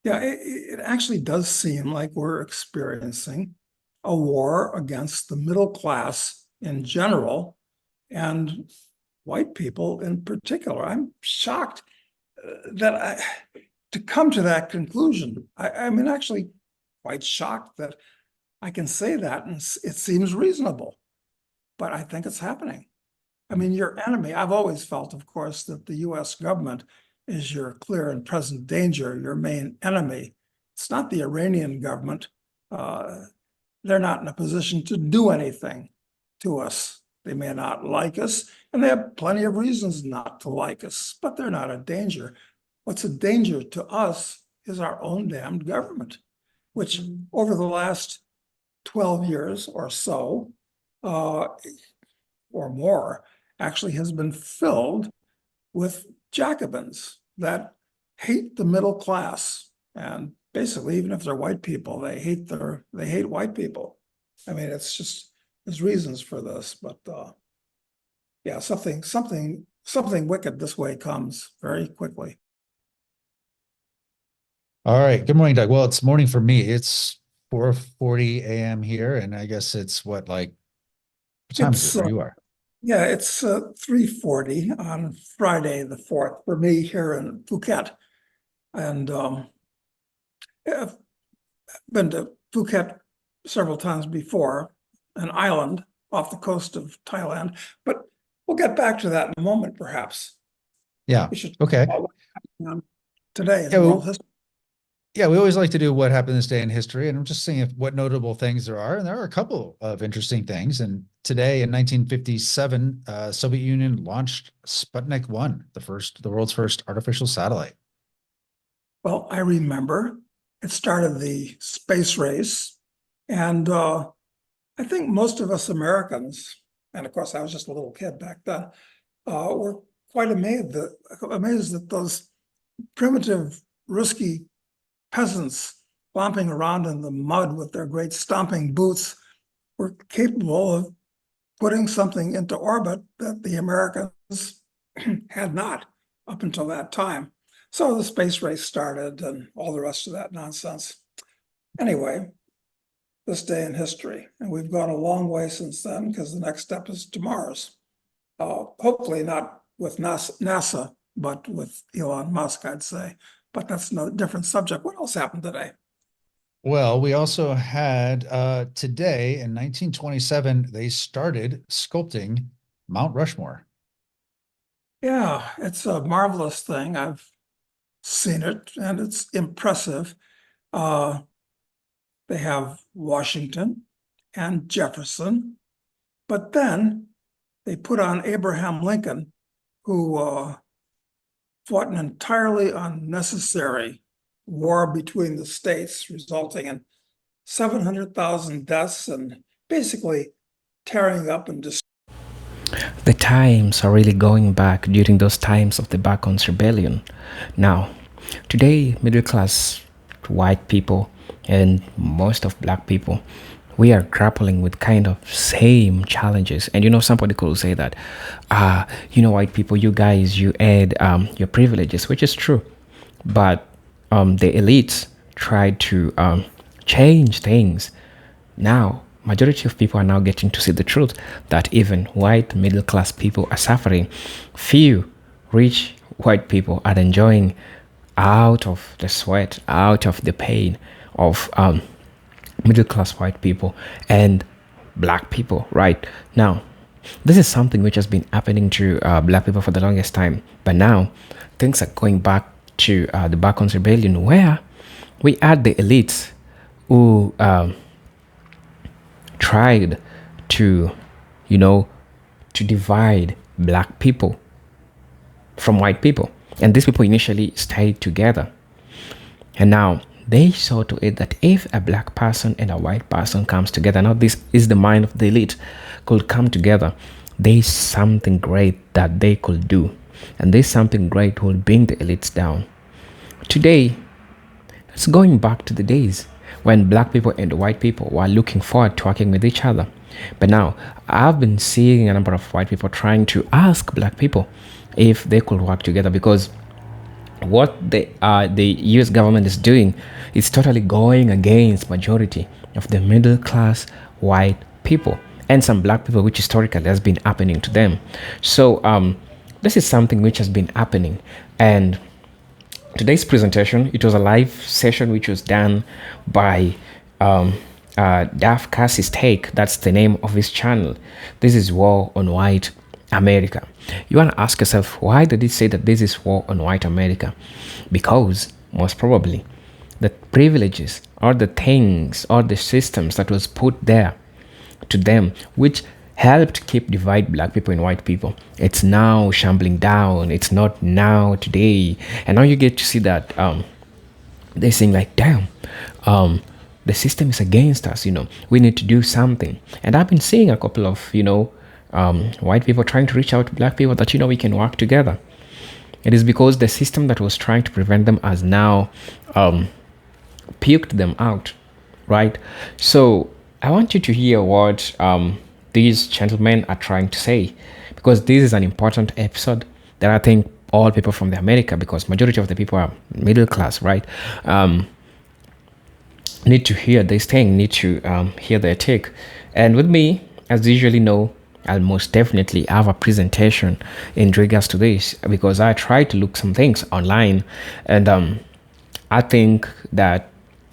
Yeah, it actually does seem like we're experiencing a war against the middle class in general and white people in particular. I'm shocked that to come to that conclusion. I mean, actually quite shocked that I can say that and it seems reasonable, but I think it's happening. I mean, your enemy, I've always felt, of course, that the US government is your clear and present danger, your main enemy. It's not the Iranian government. Uh, they're not in a position to do anything to us. They may not like us, and they have plenty of reasons not to like us, but they're not a danger. What's a danger to us is our own damned government, which over the last 12 years or so, uh, or more, actually has been filled with Jacobins that hate the middle class. And basically, even if they're white people, they hate white people. I mean, it's just there's reasons for this, but yeah, something wicked this way comes very quickly. All right. Good morning, Doug. Well, it's morning for me. It's 4:40 a.m. here, and I guess it's what time is it It's where you are? Yeah, it's 3:40 on Friday the 4th for me here in Phuket. And I've been to Phuket several times before, an island off the coast of Thailand, but we'll get back to that in a moment, perhaps. Yeah. We should talk Okay. about what's happening on today in Yeah, world history. we always like to do what happened this day in history, and I'm just seeing what notable things there are. And there are a couple of interesting things. And today in 1957, Soviet Union launched Sputnik 1, the world's first artificial satellite. Well, I remember it started the space race, and I think most of us Americans, and of course I was just a little kid back then, were quite amazed that those primitive, risky peasants stomping around in the mud with their great stomping boots were capable of putting something into orbit that the Americans had not up until that time. So the space race started and all the rest of that nonsense. Anyway, this day in history, and we've gone a long way since then because the next step is to Mars. Hopefully not with NASA, but with Elon Musk, I'd say. But that's no different subject. What else happened today? Well, we also had today in 1927, they started sculpting Mount Rushmore. Yeah, it's a marvelous thing. I've seen it and it's impressive. Uh, they have Washington and Jefferson, but then they put on Abraham Lincoln, who fought an entirely unnecessary war between the states, resulting in 700,000 deaths and basically tearing up and destroying. The times are really going back during those times of the Bacons Rebellion. Now, today, middle class white people and most of black people, we are grappling with kind of same challenges. And somebody could say that, white people, you guys, you add your privileges, which is true. But the elites tried to change things. Now, majority of people are now getting to see the truth that even white middle class people are suffering. Few rich white people are enjoying out of the sweat, out of the pain of middle class white people and black people. Right now, this is something which has been happening to black people for the longest time, but now things are going back to the Bacons Rebellion, where we had the elites who tried to, to divide black people from white people. And these people initially stayed together. And now they saw to it that if a black person and a white person comes together, now this is the mind of the elite, could come together, there's something great that they could do. And there's something great will bring the elites down. Today, it's going back to the days when black people and white people were looking forward to working with each other. But now, I've been seeing a number of white people trying to ask black people if they could work together, because what the US government is doing is totally going against majority of the middle class white people and some black people, which historically has been happening to them. So this is something which has been happening. And today's presentation, it was a live session which was done by Daf Cassie's Take. That's the name of his channel. This is War on White America. You want to ask yourself, why did it say that this is war on white America? Because most probably the privileges or the things or the systems that was put there to them, which helped keep divide black people and white people, it's now shambling down. It's not now today. And now you get to see that they're saying like, damn, the system is against us, we need to do something. And I've been seeing a couple of white people trying to reach out to black people that we can work together. It is because the system that was trying to prevent them has now puked them out, right? So I want you to hear what these gentlemen are trying to say, because this is an important episode that I think all people from the America, because majority of the people are middle class, right, need to hear this thing, need to hear their take. And with me, as you usually know, I'll most definitely have a presentation in regards to this, because I tried to look some things online, and I think that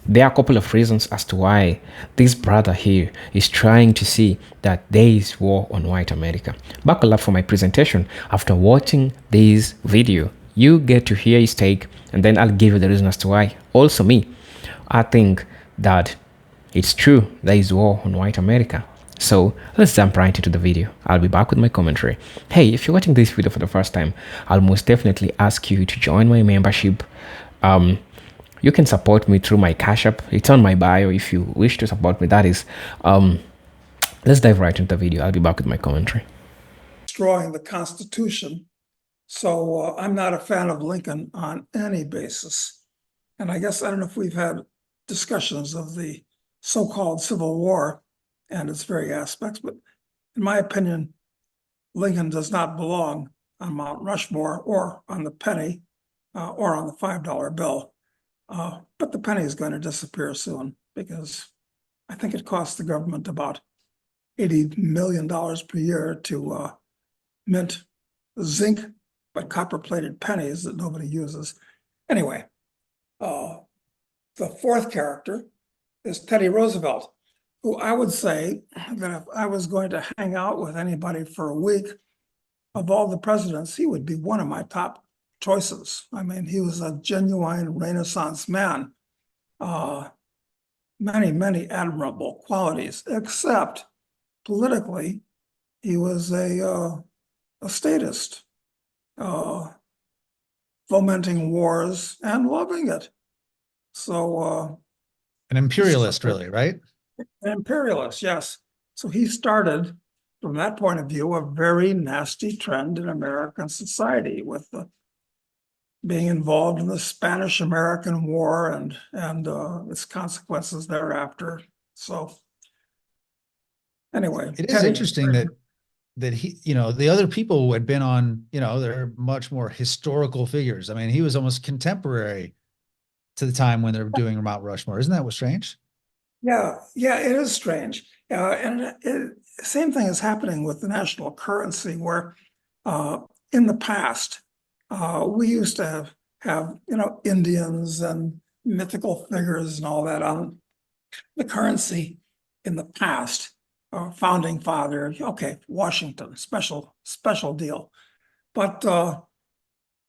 there are a couple of reasons as to why this brother here is trying to see that there is war on white America. Buckle up for my presentation. After watching this video, you get to hear his take, and then I'll give you the reason as to why. Also me, I think that it's true there is war on white America. So let's jump right into the video. I'll be back with my commentary. Hey, if you're watching this video for the first time, I'll most definitely ask you to join my membership. You can support me through my Cash App. It's on my bio if you wish to support me, that is. Let's dive right into the video. I'll be back with my commentary. Destroying the Constitution. So I'm not a fan of Lincoln on any basis. And I guess, I don't know if we've had discussions of the so-called Civil War and its very aspects, but in my opinion, Lincoln does not belong on Mount Rushmore or on the penny or on the $5 bill. But the penny is going to disappear soon, because I think it costs the government about $80 million per year to mint zinc but copper-plated pennies that nobody uses. Anyway, the fourth character is Teddy Roosevelt, who I would say that if I was going to hang out with anybody for a week, of all the presidents, he would be one of my top choices. I mean, he was a genuine Renaissance man. Many, many admirable qualities, except politically, he was a statist, fomenting wars and loving it. So An imperialist, really, right? An imperialist, yes. So he started, from that point of view, a very nasty trend in American society, with being involved in the Spanish-American War and its consequences thereafter. So anyway, it is interesting that he, the other people who had been on, they're much more historical figures. I mean, he was almost contemporary to the time when they're doing Mount Rushmore. Isn't that what's strange? Yeah, it is strange. And same thing is happening with the national currency, where in the past, we used to have Indians and mythical figures and all that on the currency in the past. Founding father, okay, Washington, special deal. But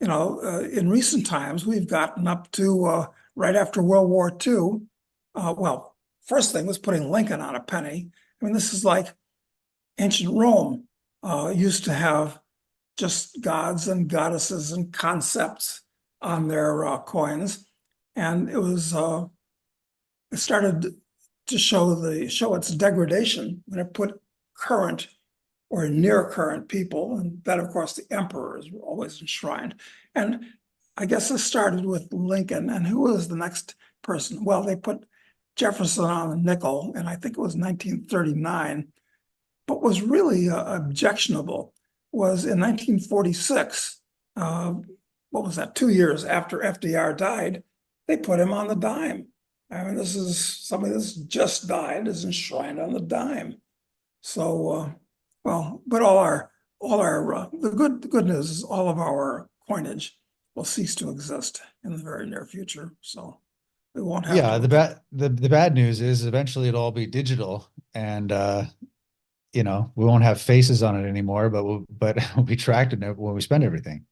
in recent times, we've gotten up to right after World War II. Well, first thing was putting Lincoln on a penny. I mean, this is like ancient Rome used to have just gods and goddesses and concepts on their coins, and it started to show its degradation when it put current or near current people, and that, of course, the emperor is always enshrined. And I guess this started with Lincoln, and who was the next person? Well, they put Jefferson on a nickel, and I think it was 1939. But was really objectionable was in 1946, what was that, 2 years after FDR died, they put him on the dime. I mean, this is somebody that's just died is enshrined on the dime. So, well, but the good news is all of our coinage will cease to exist in the very near future. So we won't have Yeah, to. the bad news is eventually it'll all be digital, and we won't have faces on it anymore, but we'll be tracked in it when we spend everything.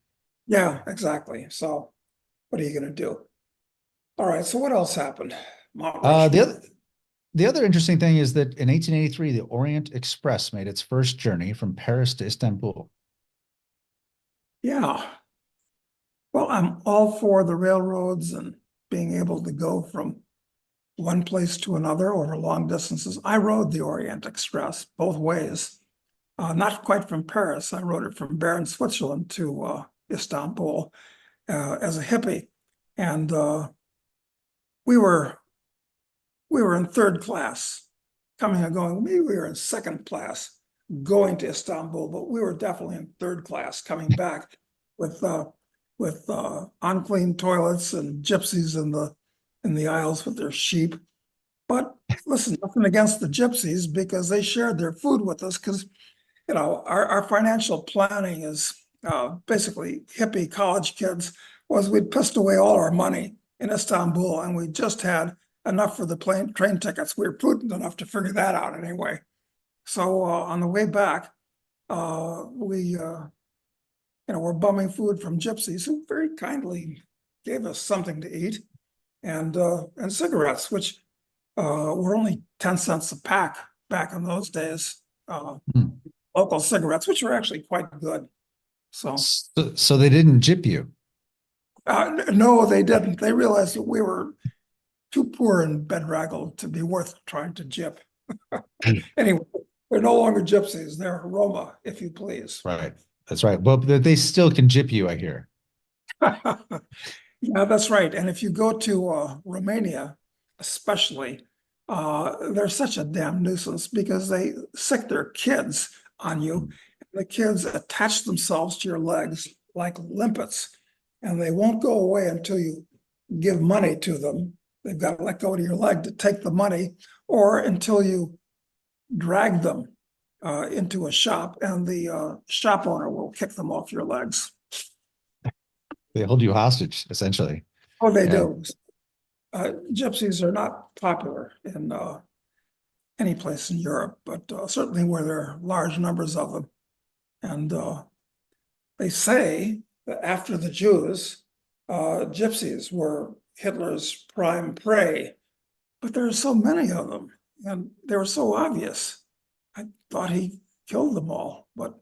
Yeah, exactly. So what are you going to do? All right. So what else happened? Mount The Rushmore. the other interesting thing is that in 1883, the Orient Express made its first journey from Paris to Istanbul. Yeah. Well, I'm all for the railroads and being able to go from one place to another over long distances. I rode the Orient Express both ways. Not quite from Paris. I rode it from Bern, Switzerland to Istanbul as a hippie. And we were in third class coming and going. Maybe we were in second class going to Istanbul, but we were definitely in third class coming back with unclean toilets and gypsies in the aisles with their sheep. But listen, nothing against the gypsies because they shared their food with us because our financial planning is basically hippie college kids was we'd pissed away all our money in Istanbul and we just had enough for the train tickets. We were prudent enough to figure that out anyway. So on the way back, we were bumming food from gypsies who very kindly gave us something to eat and cigarettes, which were only 10 cents a pack back in those days. Local cigarettes, which were actually quite good. So they didn't gyp you. no, they didn't. They realized that we were too poor and bedraggled to be worth trying to gyp. Anyway, they're no longer gypsies. They're Roma, if you please. Right. That's right. Well, they still can gyp you, I hear. Yeah, that's right. And if you go to Romania, especially, they're such a damn nuisance because they sick their kids on you. The kids attach themselves to your legs like limpets, and they won't go away until you give money to them. They've got to let go of your leg to take the money, or until you drag them into a shop, and the shop owner will kick them off your legs. They hold you hostage, essentially. Oh, they do. Gypsies are not popular in any place in Europe, but certainly where there are large numbers of them. And they say that after the Jews, gypsies were Hitler's prime prey, but there are so many of them, and they were so obvious. I thought he killed them all, but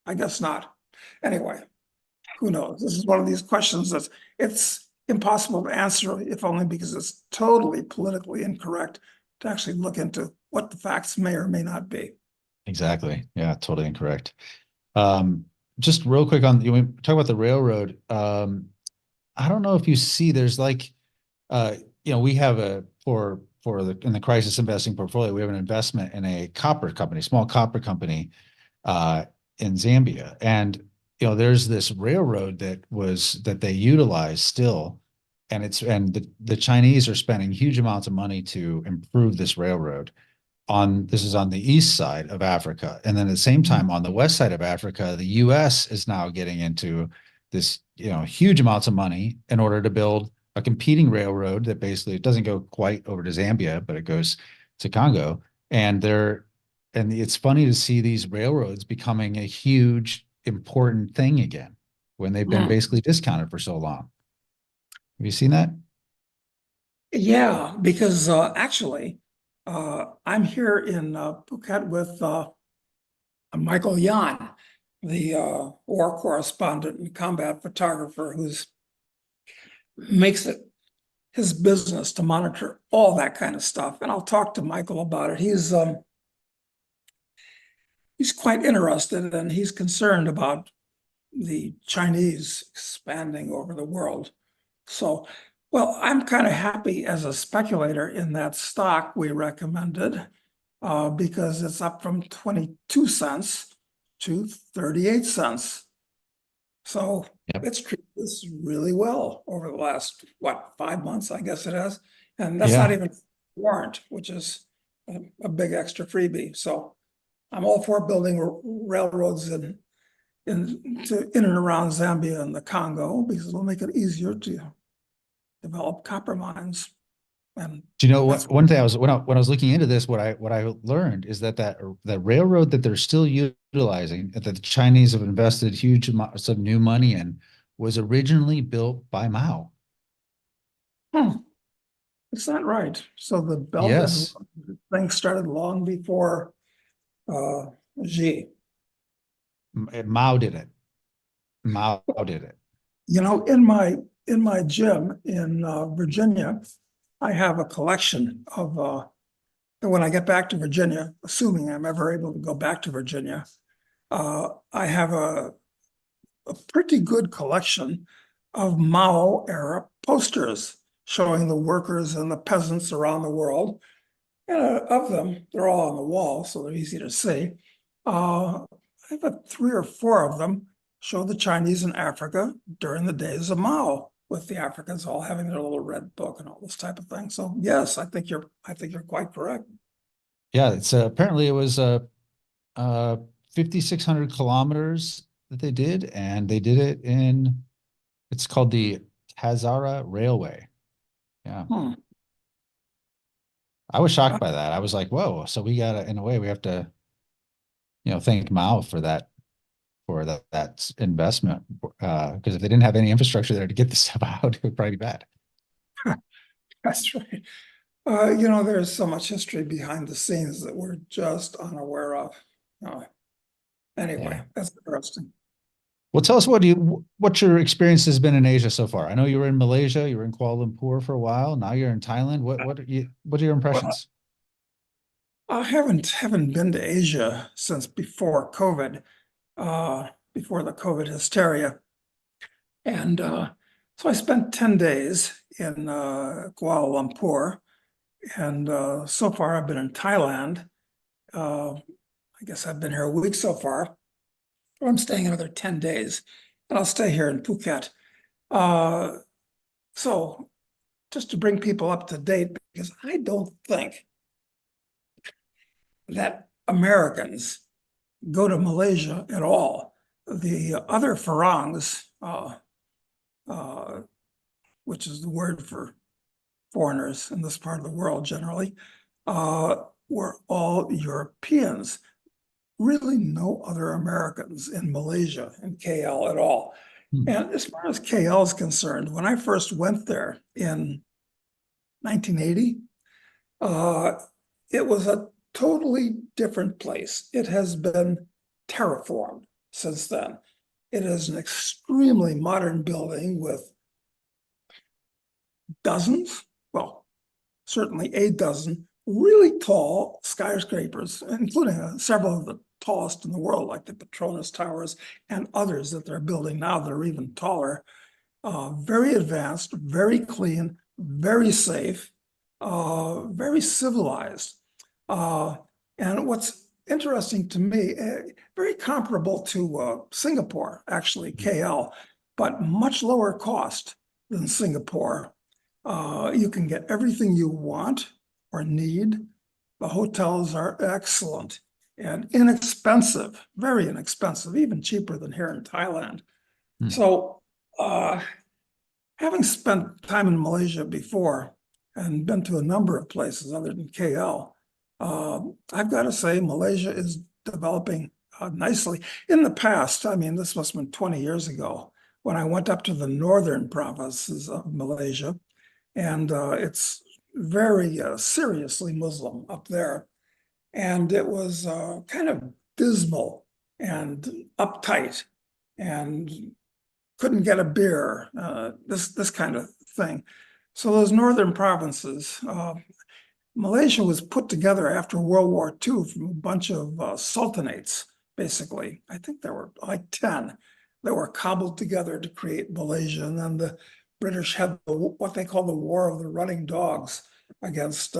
I guess not. Anyway, who knows? This is one of these questions that it's impossible to answer, if only because it's totally politically incorrect to actually look into what the facts may or may not be. Exactly. Yeah, totally incorrect. Just real quick on you talk about the railroad. I don't know if you see there's like we have in the crisis investing portfolio, we have an investment in a copper company, small copper company in Zambia. And there's this railroad that they utilize still, and the Chinese are spending huge amounts of money to improve this railroad. This is on the east side of Africa, and then at the same time on the west side of Africa, the U.S. is now getting into this huge amounts of money in order to build a competing railroad that basically it doesn't go quite over to Zambia, but it goes to Congo, and it's funny to see these railroads becoming a huge important thing again when they've been basically discounted for so long. Have you seen that? Yeah, because actually, I'm here in Phuket with Michael Yan, the war correspondent and combat photographer who's makes it his business to monitor all that kind of stuff. And I'll talk to Michael about it. He's quite interested and he's concerned about the Chinese expanding over the world. So, well, I'm kind of happy as a speculator in that stock we recommended because it's up from 22 cents to 38 cents. So Yep. it's treated us really well over the last, what, 5 months, I guess it has. And that's Yeah. not even warrant, which is a big extra freebie. So I'm all for building railroads in and around Zambia and the Congo, because it'll make it easier to develop copper mines. And Do you know that's what? One thing I was when I was looking into this, what I learned is that railroad that they're still utilizing, that the Chinese have invested huge amounts of new money in, was originally built by Mao. It's not right. So the Belt and Yes, Road thing started long before uh Xi. Mao did it. Mao did it. You know, in my gym in Virginia, I have a collection of and when I get back to Virginia, assuming I'm ever able to go back to Virginia, I have a pretty good collection of Mao era posters showing the workers and the peasants around the world. And of them, they're all on the wall, so they're easy to see. I have 3 or 4 of them show the Chinese in Africa during the days of Mao, with the Africans all having their little red book and all this type of thing. So yes, I think you're quite correct. Yeah, it's apparently it was 5,600 kilometers that they did, and they did it in it's called the Hazara Railway. Yeah. Hmm. I was shocked by that. I was like, whoa, so we gotta, in a way, we have to, thank Mao for that investment. Because if they didn't have any infrastructure there to get this stuff out, it would probably be bad. That's right. There's so much history behind the scenes that we're just unaware of. Uh, anyway, Yeah. that's interesting. Well, tell us what your experience has been in Asia so far. I know you were in Malaysia, you were in Kuala Lumpur for a while. Now you're in Thailand. What are your Well, impressions? I haven't been to Asia since before COVID, uh, before the COVID hysteria. And so I spent 10 days in Kuala Lumpur. And so far I've been in Thailand. I guess I've been here a week so far. I'm staying another 10 days. And I'll stay here in Phuket. Uh, so just to bring people up to date, because I don't think that Americans go to Malaysia at all. The other Farangs, uh, which is the word for foreigners in this part of the world generally, were all Europeans. Really no other Americans in Malaysia and KL at all. Hmm. And as far as KL is concerned, when I first went there in 1980, it was a totally different place. It has been terraformed since then. It is an extremely modern building with dozens, well, certainly a dozen really tall skyscrapers, including several of the tallest in the world, like the Petronas Towers and others that they're building now that are even taller. Very advanced, very clean, very safe, very civilized. And what's interesting to me, very comparable to Singapore, actually, KL, but much lower cost than Singapore. You can get everything you want or need. The hotels are excellent and inexpensive, very inexpensive, even cheaper than here in Thailand. Hmm. So, having spent time in Malaysia before and been to a number of places other than KL, I've got to say Malaysia is developing nicely. In the past, I mean, this must have been 20 years ago, when I went up to the northern provinces of Malaysia, and it's very seriously Muslim up there. And it was kind of dismal and uptight and couldn't get a beer, this kind of thing. So those northern provinces, Malaysia was put together after World War II from a bunch of sultanates, basically. I think there were like 10 that were cobbled together to create Malaysia. And then the British had what they call the War of the Running Dogs against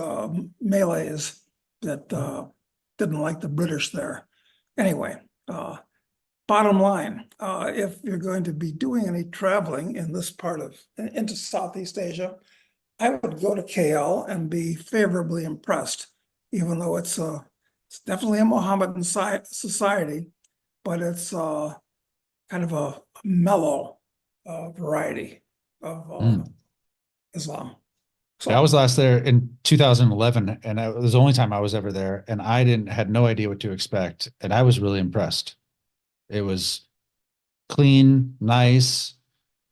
Malays that didn't like the British there. Anyway, bottom line, if you're going to be doing any traveling in this part of, into Southeast Asia, I would go to KL and be favorably impressed, even though it's definitely a Mohammedan society, but it's kind of a mellow variety of Islam. Yeah, I So was last there in 2011, and it was the only time I was ever there, and I had no idea what to expect, and I was really impressed. It was clean, nice.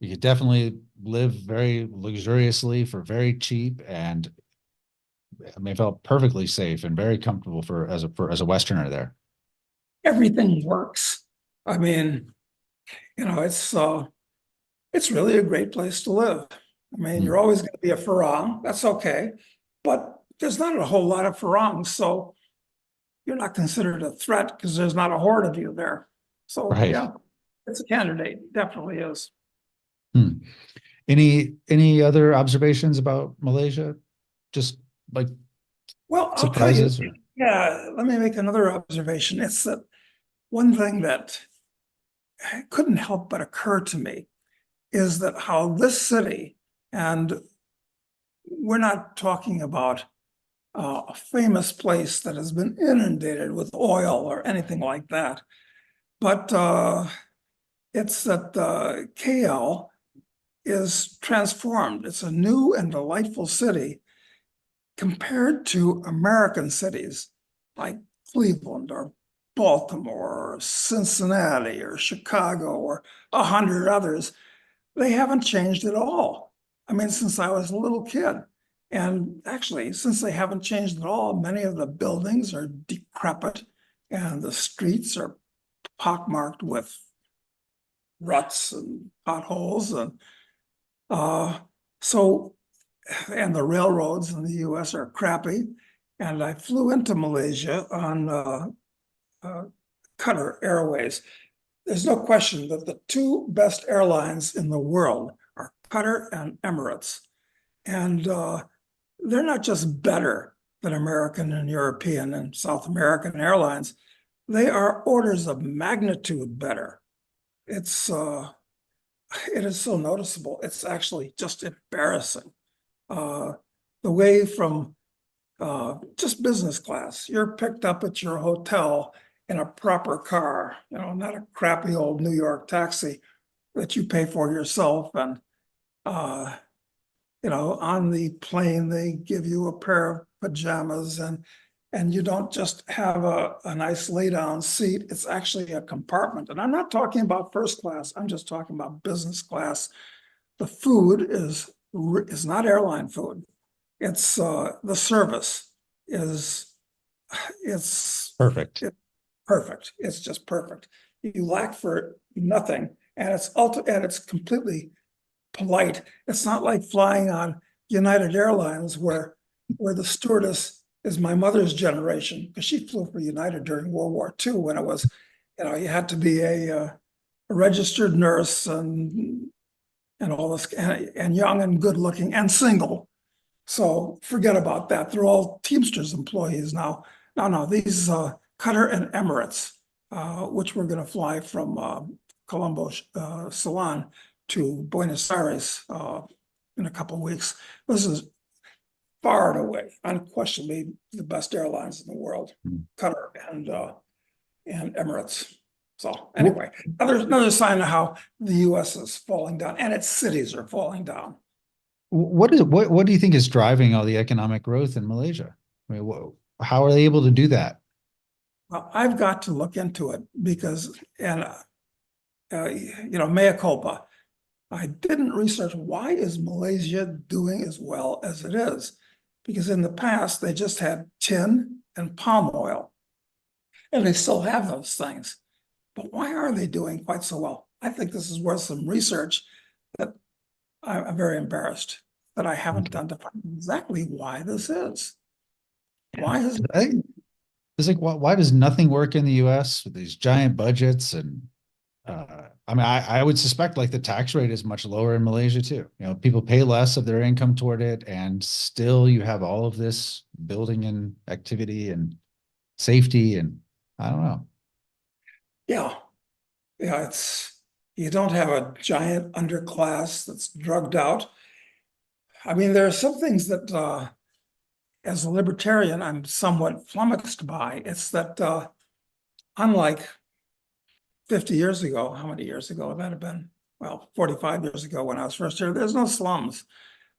You could definitely live very luxuriously for very cheap, and I mean, I felt perfectly safe and very comfortable as a Westerner there. everything works. I mean, it's really a great place to live. I mean, you're always going to be a Farang. That's okay. But there's not a whole lot of Farangs, so you're not considered a threat because there's not a horde of you there. So Right. yeah, it's a candidate. Definitely is. Hmm. Any other observations about Malaysia? Just like Well, I'll tell you, surprises or yeah, let me make another observation. It's that one thing that couldn't help but occur to me is that how this city, and we're not talking about a famous place that has been inundated with oil or anything like that, but it's that KL is transformed. It's a new and delightful city compared to American cities like Cleveland or Baltimore or Cincinnati or Chicago or 100 others. They haven't changed at all. I mean, since I was a little kid. And actually, since they haven't changed at all, many of the buildings are decrepit and the streets are pockmarked with ruts and potholes. And uh, so, and the railroads in the US are crappy. And I flew into Malaysia on Qatar Airways. There's no question that the two best airlines in the world are Qatar and Emirates. And they're not just better than American and European and South American airlines. They are orders of magnitude better. It's it is so noticeable. It's actually just embarrassing. Uh, the way from just business class, you're picked up at your hotel in a proper car, not a crappy old New York taxi that you pay for yourself. And uh, on the plane, they give you a pair of pajamas and you don't just have a nice lay down seat. It's actually a compartment. And I'm not talking about first class. I'm just talking about business class. The food is not airline food. It's the service is it's perfect. perfect. It's just perfect. You lack for nothing, and it's completely polite. It's not like flying on United Airlines where the stewardess is my mother's generation because she flew for United during World War II when it was, you had to be a registered nurse and all this and young and good looking and single. So forget about that. They're all Teamsters employees now. No, these Qatar and Emirates, which we're going to fly from Colombo, Ceylon to Buenos Aires in a couple of weeks. This is far and away, unquestionably, the best airlines in the world, Qatar and Emirates. So anyway, another sign of how the U.S. is falling down, and its cities are falling down. What do you think is driving all the economic growth in Malaysia? I mean, how are they able to do that? Well, I've got to look into it because, mea culpa. I didn't research why is Malaysia doing as well as it is, because in the past they just had tin and palm oil, and they still have those things. But why are they doing quite so well? I think this is worth some research that I'm very embarrassed that I haven't done to find exactly why this is. Why is it's like why does nothing work in the US with these giant budgets? And I mean, I would suspect like the tax rate is much lower in Malaysia too. People pay less of their income toward it, and still you have all of this building and activity and safety, and I don't know. Yeah. Yeah, you don't have a giant underclass that's drugged out. I mean, there are some things that, as a libertarian, I'm somewhat flummoxed by. It's that, unlike 50 years ago, how many years ago would that have been? Well, 45 years ago when I was first here, there's no slums.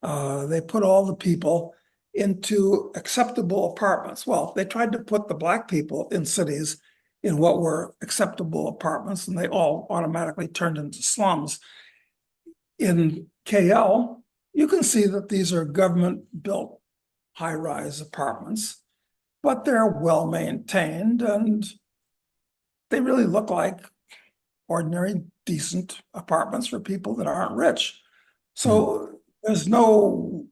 They put all the people into acceptable apartments. Well, they tried to put the black people in cities in what were acceptable apartments, and they all automatically turned into slums. In KL, you can see that these are government-built high-rise apartments, but they're well-maintained and they really look like ordinary, decent apartments for people that aren't rich. So there's no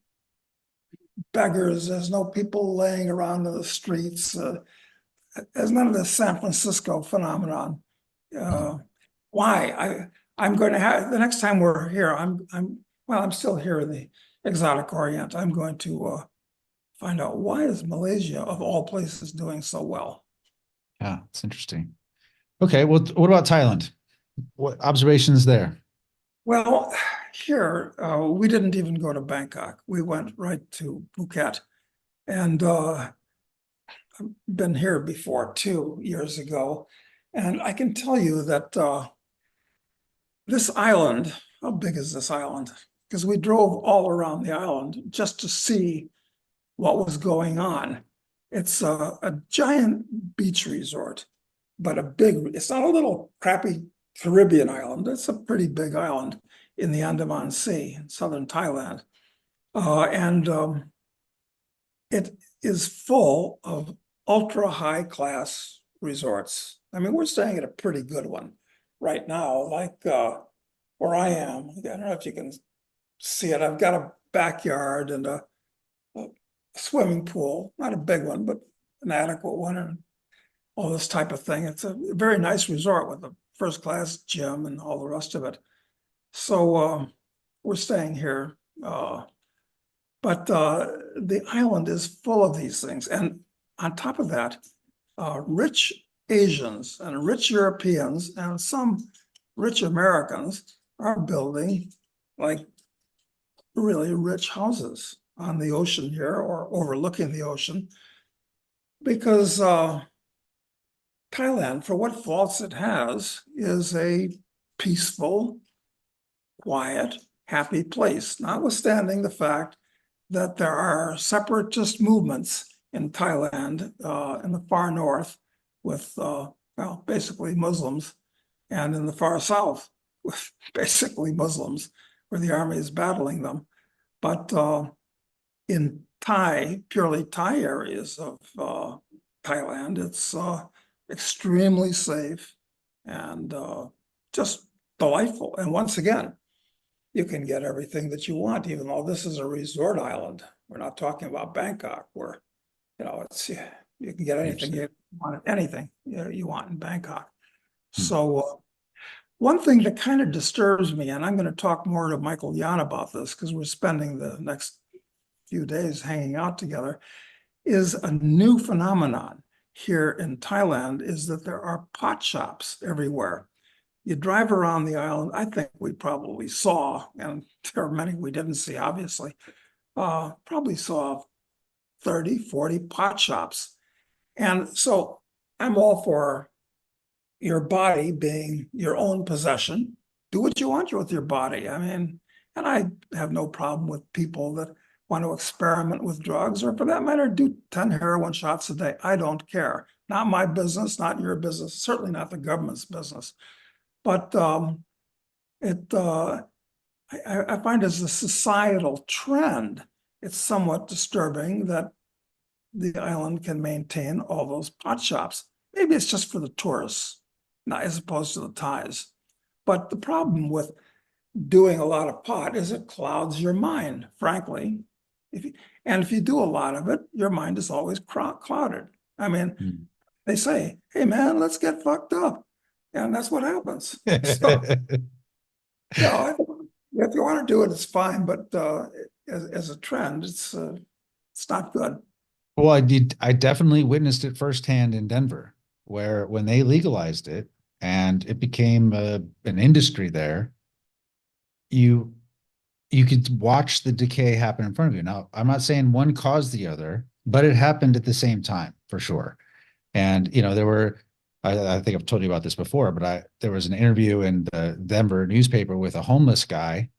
beggars, there's no people laying around in the streets. There's none of this San Francisco phenomenon. Why? I'm going to have the next time we're here. I'm still here in the exotic Orient. I'm going to find out why is Malaysia of all places doing so well. Yeah, it's interesting. Okay, well, what about Thailand? What observations there? Well, here we didn't even go to Bangkok. We went right to Phuket, and I've been here before 2 years ago, and I can tell you that this island, how big is this island? Because we drove all around the island just to see what was going on. It's a giant beach resort, but it's not a little crappy Caribbean island. It's a pretty big island in the Andaman Sea in southern Thailand. And it is full of ultra high class resorts. I mean, we're staying at a pretty good one right now, like where I am. I don't know if you can see it. I've got a backyard and a swimming pool, not a big one, but an adequate one, and all this type of thing. It's a very nice resort with a first class gym and all the rest of it. So we're staying here. But the island is full of these things. And on top of that, rich Asians and rich Europeans and some rich Americans are building like really rich houses on the ocean here or overlooking the ocean because Thailand, for what faults it has, is a peaceful, quiet, happy place, notwithstanding the fact that there are separatist movements in Thailand in the far north with, basically Muslims, and in the far south with basically Muslims, where the army is battling them. But in purely Thai areas of Thailand, it's extremely safe and just delightful. And once again, you can get everything that you want, even though this is a resort island. We're not talking about Bangkok, where it's you can get anything you want in Bangkok. So one thing that kind of disturbs me, and I'm going to talk more to Michael Yan about this because we're spending the next few days hanging out together, is a new phenomenon here in Thailand, is that there are pot shops everywhere. You drive around the island, I think we probably saw, and there are many we didn't see, obviously, probably saw 30, 40 pot shops. And so I'm all for your body being your own possession. Do what you want with your body. I mean, and I have no problem with people that want to experiment with drugs, or for that matter, do 10 heroin shots a day. I don't care. Not my business, not your business, certainly not the government's business. But I find as a societal trend, it's somewhat disturbing that the island can maintain all those pot shops. Maybe it's just for the tourists, not as opposed to the Thais. But the problem with doing a lot of pot is it clouds your mind, frankly. If you do a lot of it, your mind is always clouded. I mean, they say, hey, man, let's get fucked up. And that's what happens. So, if you want to do it, it's fine. But as a trend, it's not good. Well, I definitely witnessed it firsthand in Denver, where when they legalized it, and it became an industry there. You you could watch the decay happen in front of you. Now, I'm not saying one caused the other, but it happened at the same time for sure. And there were, I think I've told you about this before, but there was an interview in the Denver newspaper with a homeless guy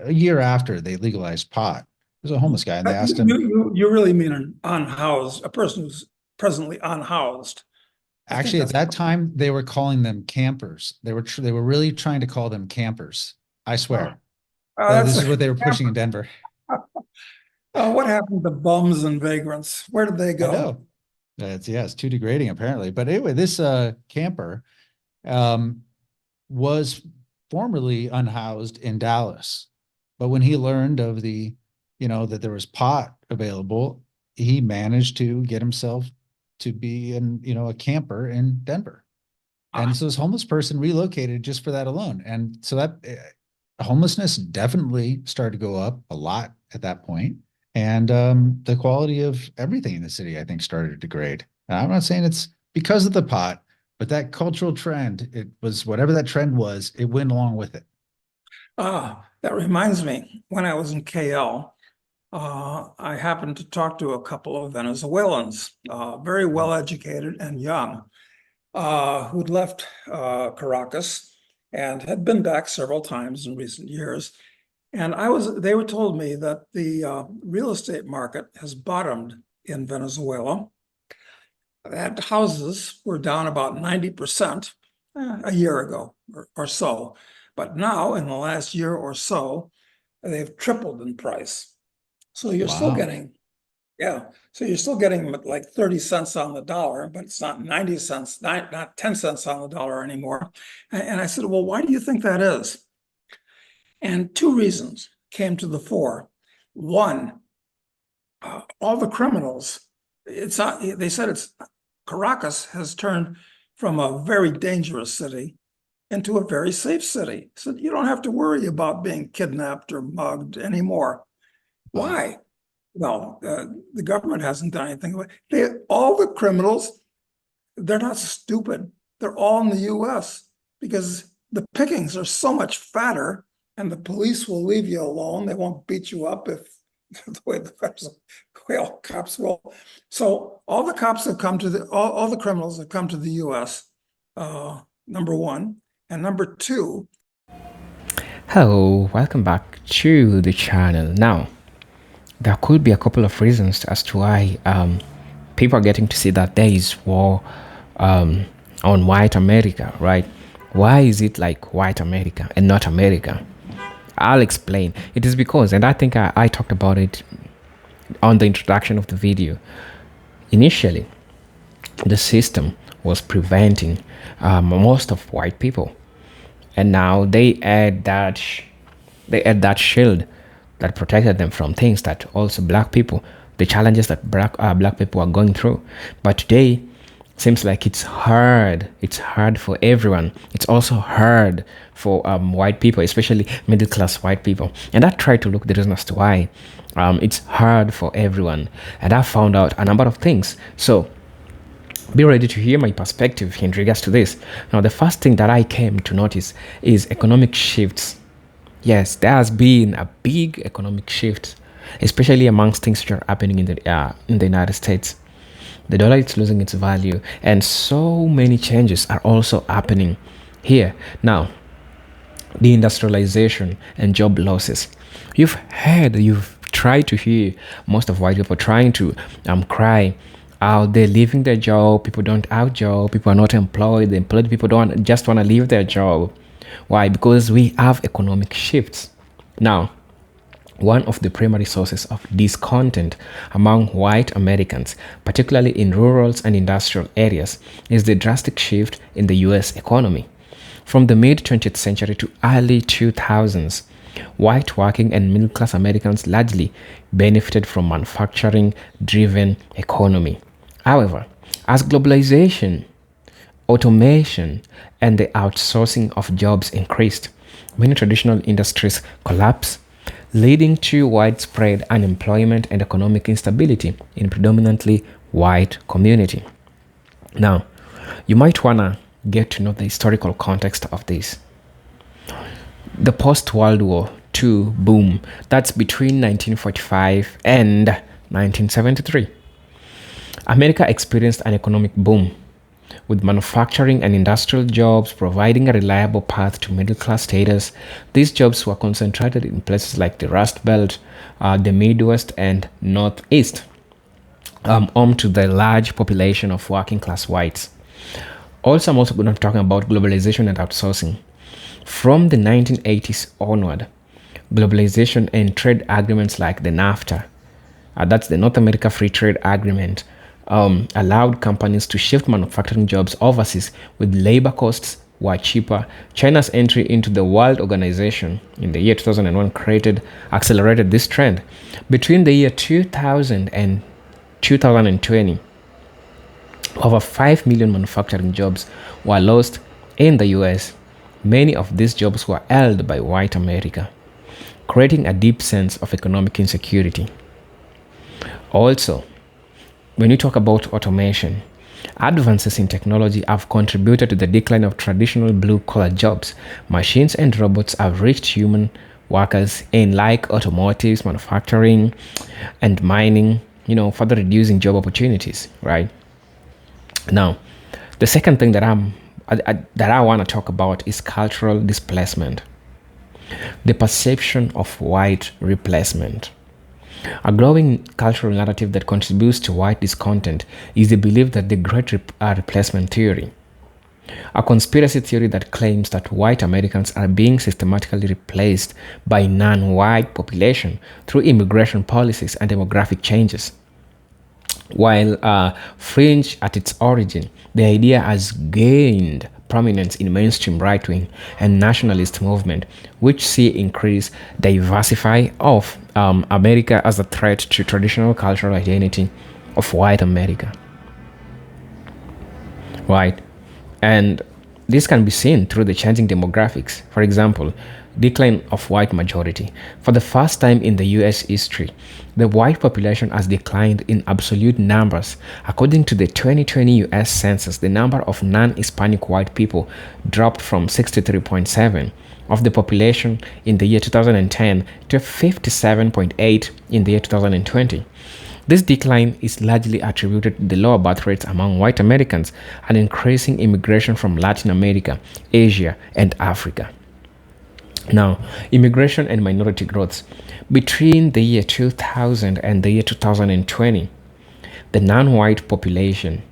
a year after they legalized pot. There's a homeless guy, and they asked him. You really mean an unhoused, a person who's presently unhoused. Actually, at that time, they were calling them campers. They were really trying to call them campers. I swear. This is what they were pushing in Denver. What happened to bums and vagrants? Where did they I go? know. It's too degrading apparently. But anyway, this camper was formerly unhoused in Dallas. But when he learned of that there was pot available, he managed to get himself to be a camper in Denver. And so this homeless person relocated just for that alone. And so that homelessness definitely started to go up a lot at that point. And the quality of everything in the city, I think, started to degrade. And I'm not saying it's because of the pot, but that cultural trend, it was whatever that trend was, it went along with it. That reminds me, when I was in KL, I happened to talk to a couple of Venezuelans, very well educated and young, who'd left Caracas and had been back several times in recent years. And they were told me that the real estate market has bottomed in Venezuela. That houses were down about 90% a year ago or so. But now, in the last year or so, they've tripled in price. So you're still getting, so you're still getting like 30 cents on the dollar, but it's not 90 cents, not 10 cents on the dollar anymore. And I said, well, why do you think that is? And two reasons came to the fore. One, all the criminals, they said Caracas has turned from a very dangerous city into a very safe city. So you don't have to worry about being kidnapped or mugged anymore. Why? Well, the government hasn't done anything. All the criminals, they're not stupid. They're all in the US because the pickings are so much fatter, and the police will leave you alone. They won't beat you up if the way all cops will. So all the cops have come to all the criminals have come to the US, number one. And number two. Hello, welcome back to the channel. Now, there could be a couple of reasons as to why people are getting to see that there is war on white America, right? Why is it like white America and not America? I'll explain. It is because, and I think I talked about it on the introduction of the video. Initially, the system was preventing most of white people, and now they add that shield that protected them from things that also black people, the challenges that black people are going through. But today seems like it's hard for everyone. It's also hard for white people, especially middle-class white people. And I tried to look the reason as to why it's hard for everyone, and I found out a number of things. So be ready to hear my perspective in regards to this. Now, the first thing that I came to notice is economic shifts. Yes, there has been a big economic shift, especially amongst things that are happening in the United States. The dollar is losing its value, and so many changes are also happening here. Now, the industrialization and job losses. You've tried to hear most of white people trying to cry out they're leaving their job, people don't have job, people are not employed, the employed people just want to leave their job. Why? Because we have economic shifts. Now, one of the primary sources of discontent among white Americans, particularly in rural and industrial areas, is the drastic shift in the US economy. From the mid-20th century to early 2000s, white working and middle-class Americans largely benefited from manufacturing-driven economy. However, as globalization, automation, and the outsourcing of jobs increased, many traditional industries collapsed, leading to widespread unemployment and economic instability in predominantly white community. Now, you might wanna get to know the historical context of this. The post-World War II boom, that's between 1945 and 1973. America experienced an economic boom, with manufacturing and industrial jobs providing a reliable path to middle-class status. These jobs were concentrated in places like the Rust Belt, the Midwest, and Northeast, home to the large population of working-class whites. Also, I'm also going to be talking about globalization and outsourcing. From the 1980s onward, globalization and trade agreements like the NAFTA, that's the North America Free Trade Agreement, allowed companies to shift manufacturing jobs overseas with labor costs were cheaper. China's entry into the World Organization in the year 2001 accelerated this trend. Between the year 2000 and 2020, over 5 million manufacturing jobs were lost in the US. Many of these jobs were held by white America, creating a deep sense of economic insecurity. Also, when you talk about automation, advances in technology have contributed to the decline of traditional blue-collar jobs. Machines and robots have reached human workers in like automotives, manufacturing, and mining, further reducing job opportunities, right? Now, the second thing that I want to talk about is cultural displacement. The perception of white replacement. A growing cultural narrative that contributes to white discontent is the belief that the Great Replacement theory, a conspiracy theory that claims that white Americans are being systematically replaced by non-white population through immigration policies and demographic changes. While fringe at its origin, the idea has gained prominence in mainstream right-wing and nationalist movement, which see increased diversify of America as a threat to traditional cultural identity of white America. Right? And this can be seen through the changing demographics. For example, decline of white majority. For the first time in the US history, the white population has declined in absolute numbers. According to the 2020 US Census, the number of non-Hispanic white people dropped from 63.7 of the population in the year 2010 to 57.8 in the year 2020. This decline is largely attributed to the lower birth rates among white Americans and increasing immigration from Latin America, Asia, and Africa. Now, immigration and minority growth. Between the year 2000 and the year 2020, the non-white population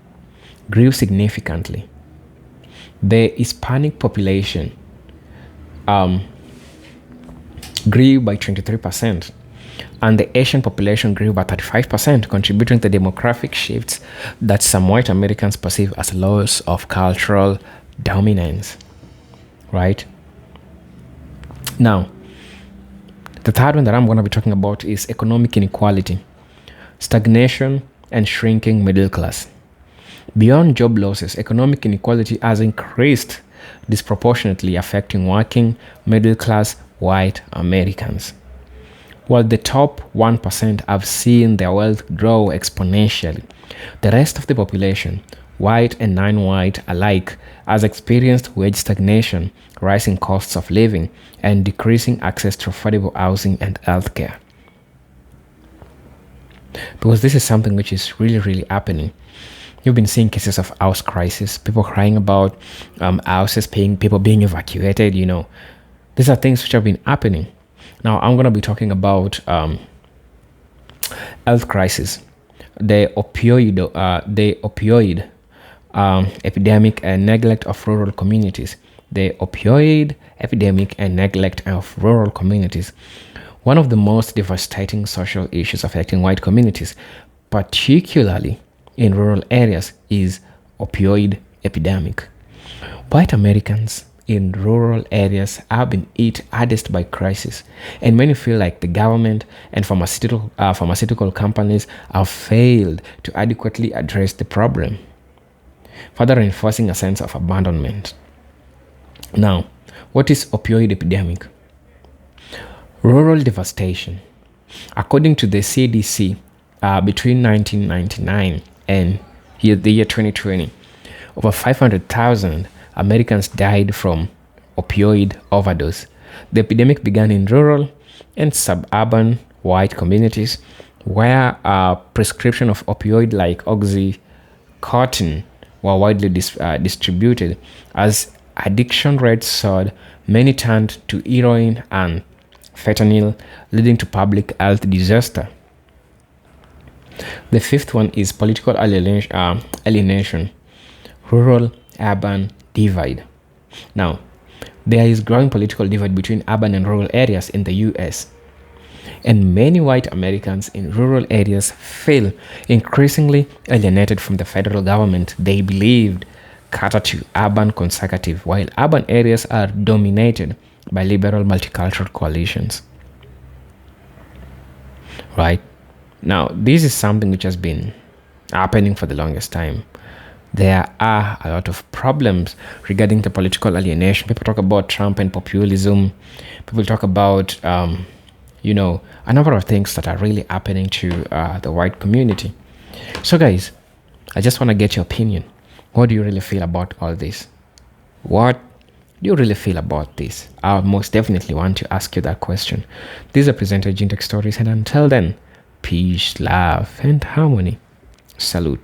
grew significantly. The Hispanic population grew by 23%, and the Asian population grew by 35%, contributing to the demographic shifts that some white Americans perceive as loss of cultural dominance, right? Now, the third one that I'm going to be talking about is economic inequality, stagnation, and shrinking middle class. Beyond job losses, economic inequality has increased disproportionately, affecting working, middle class, white Americans. While the top 1% have seen their wealth grow exponentially, the rest of the population, white and non-white alike, has experienced wage stagnation, rising costs of living, and decreasing access to affordable housing and healthcare. Because this is something which is really, really happening. You've been seeing cases of house crisis, people crying about houses, people being evacuated, These are things which have been happening. Now, I'm going to be talking about health crisis, the opioid epidemic and neglect of rural communities. The opioid epidemic and neglect of rural communities. One of the most devastating social issues affecting white communities, particularly in rural areas, is opioid epidemic. White Americans in rural areas have been hit hardest by crisis, and many feel like the government and pharmaceutical companies have failed to adequately address the problem, further reinforcing a sense of abandonment. Now, what is opioid epidemic? Rural devastation. According to the CDC, between 1999 and the year 2020, over 500,000 Americans died from opioid overdose. The epidemic began in rural and suburban white communities where prescription of opioid like oxycontin were widely distributed. As addiction rates soared, many turned to heroin and fentanyl, leading to public health disaster. The fifth one is political alienation, rural-urban divide. Now, there is growing political divide between urban and rural areas in the US, and many white Americans in rural areas feel increasingly alienated from the federal government they believed catered to urban conservative, while urban areas are dominated by liberal multicultural coalitions. Right? Now, this is something which has been happening for the longest time. There are a lot of problems regarding the political alienation. People talk about Trump and populism. People talk about, a number of things that are really happening to the white community. So, guys, I just want to get your opinion. What do you really feel about all this? What do you really feel about this? I most definitely want to ask you that question. These are presented Gintech Stories, and until then, peace, love, and harmony. Salute.